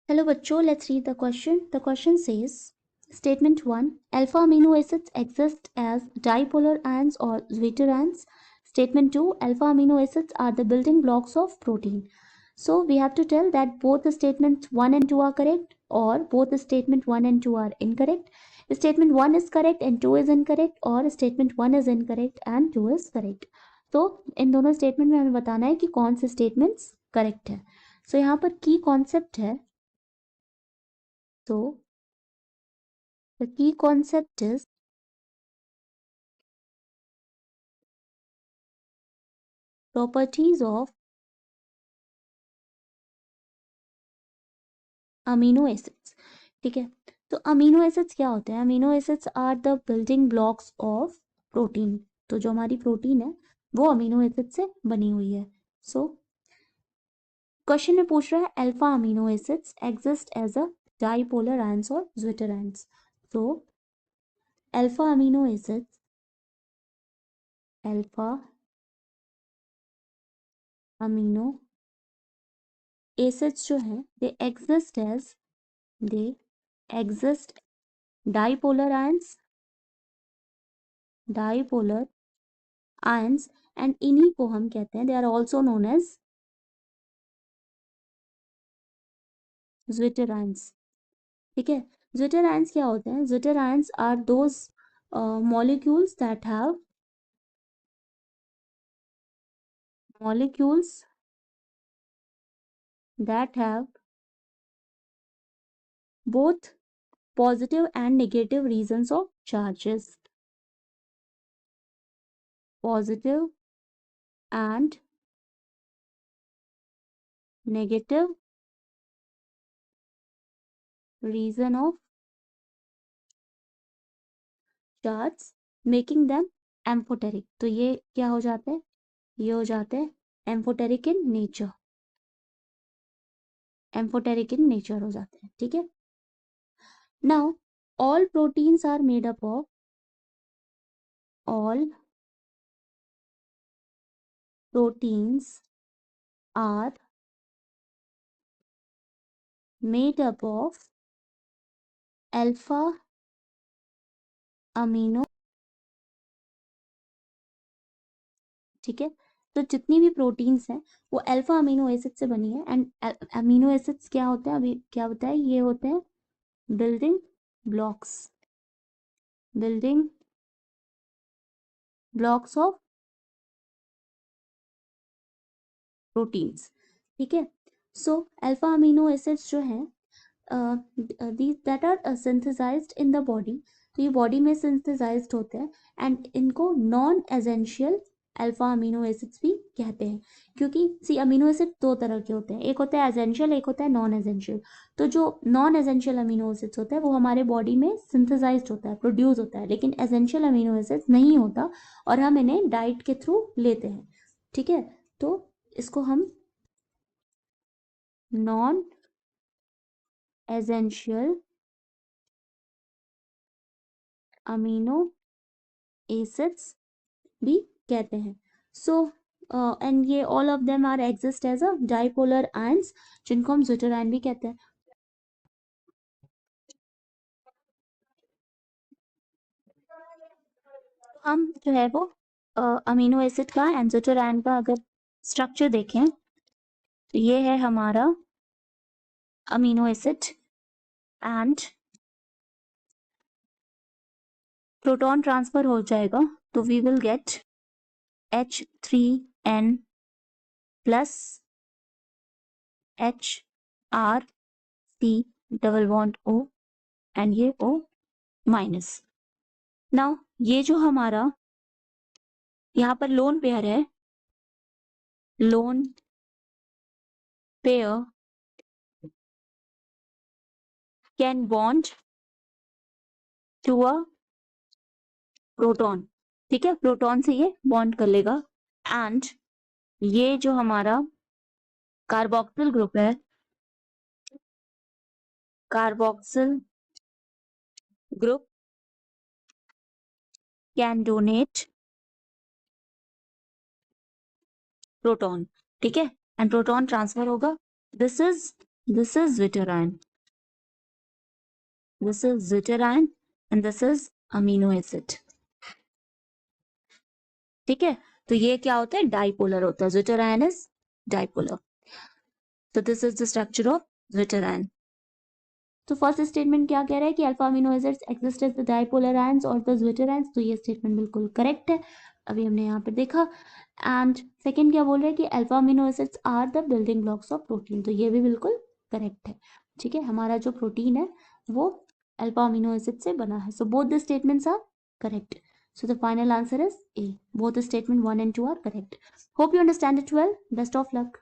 Hello bachcho, let's read the question. The question says, Statement 1, alpha amino acids exist as dipolar ions or zwitter ions. Statement 2, alpha amino acids are the building blocks of protein. So we have to tell that both the statements 1 and 2 are correct, or both the statement 1 and 2 are incorrect. Statement 1 is correct and 2 is incorrect, or statement 1 is incorrect and 2 is correct. तो इन दोनों statement में हमें बताना है कि कौन से statements correct है. सो यहाँ पर की कॉन्सेप्ट है. So the key concept is properties of amino acids. ठीक है, तो अमीनो एसिड्स क्या होते हैं? Amino acids are the building blocks of protein. तो जो हमारी प्रोटीन है वो अमीनो एसिड से बनी हुई है. सो क्वेश्चन में पूछ रहा है alpha amino acids exist as a dipolar ions और ज्विटर आयंस. तो alpha amino acids, alpha amino acids जो है दे exist dipolar ions and इन्हीं को हम कहते हैं, they are also known as zwitter ions. ठीक है, zwitter ions क्या होते हैं? zwitter ions are those molecules that have both positive and negative regions of charges. Positive and negative region of charge making them amphoteric. तो ये क्या हो जाते हैं? ये हो जाते हैं amphoteric in nature. Amphoteric in nature हो जाते हैं. ठीक है, now all proteins are made up of all proteins are made up of alpha amino. ठीक है, तो जितनी भी प्रोटीन्स हैं वो अल्फा अमीनो एसिड से बनी है. एंड अमीनो एसिड्स क्या होते हैं? अभी क्या होता है? ये होते हैं बिल्डिंग ब्लॉक्स ऑफ प्रोटीन्स. ठीक है, सो अल्फा अमीनो एसिड्स जो हैं that are synthesised in the body. तो ये बॉडी में सिंथेसाइज्ड होते हैं एंड इनको non essential alpha amino acids भी कहते हैं. क्योंकि सी अमीनो एसिड दो तरह के होते हैं, एक होता है एसेंशियल, एक होता है नॉन एसेंशियल. तो जो नॉन एसेंशियल अमीनो एसिड्स होता है वो हमारे बॉडी में सिंथेसाइज्ड होता है, प्रोड्यूस होता है, लेकिन एसेंशियल अमीनो एसिड्स नहीं होता और हम इन्हें डाइट के थ्रू लेते हैं. ठीक है, तो इसको हम नॉन एसेंशियल अमीनो एसिड्स भी कहते हैं. सो एंड ये all of them are exist as a dipolar ions जिनको हम ज्विटर आयन भी कहते हैं. हम जो है वो अमीनो एसिड का एंड ज्विटर आयन का अगर स्ट्रक्चर देखें तो ये है हमारा amino acid and proton transfer हो जाएगा तो we will get H3N plus HRC double bond O and ये O माइनस. नाउ ये जो हमारा यहाँ पर लोन पेयर है, lone pair can bond to a proton. ठीक है, प्रोटॉन से ये बॉन्ड कर लेगा एंड ये जो हमारा कार्बोक्सिल ग्रुप है, carboxyl group can donate proton. ठीक है, एंड प्रोटॉन ट्रांसफर होगा. This is This is zwitterion. This is zwitterion and this is amino acid. ठीक है, तो ये क्या होता है, डाइपोलर होता है. zwitterion is dipolar. So this is the structure of zwitterion. तो फर्स्ट स्टेटमेंट क्या कह रहा है कि alpha amino acids exist as the dipolar ions और द zwitterions. तो ये स्टेटमेंट बिल्कुल करेक्ट है, अभी हमने यहाँ पे देखा. एंड सेकंड क्या बोल रहे हैं कि alpha amino acids are the building blocks of protein. तो ये भी बिल्कुल करेक्ट है. ठीक है, हमारा जो प्रोटीन है वो अल्फा अमीनो एसिड से बना है. So both the statements are correct. So the final answer is A. Both the statement 1 and 2 are correct. Hope you understand it well. Best of luck.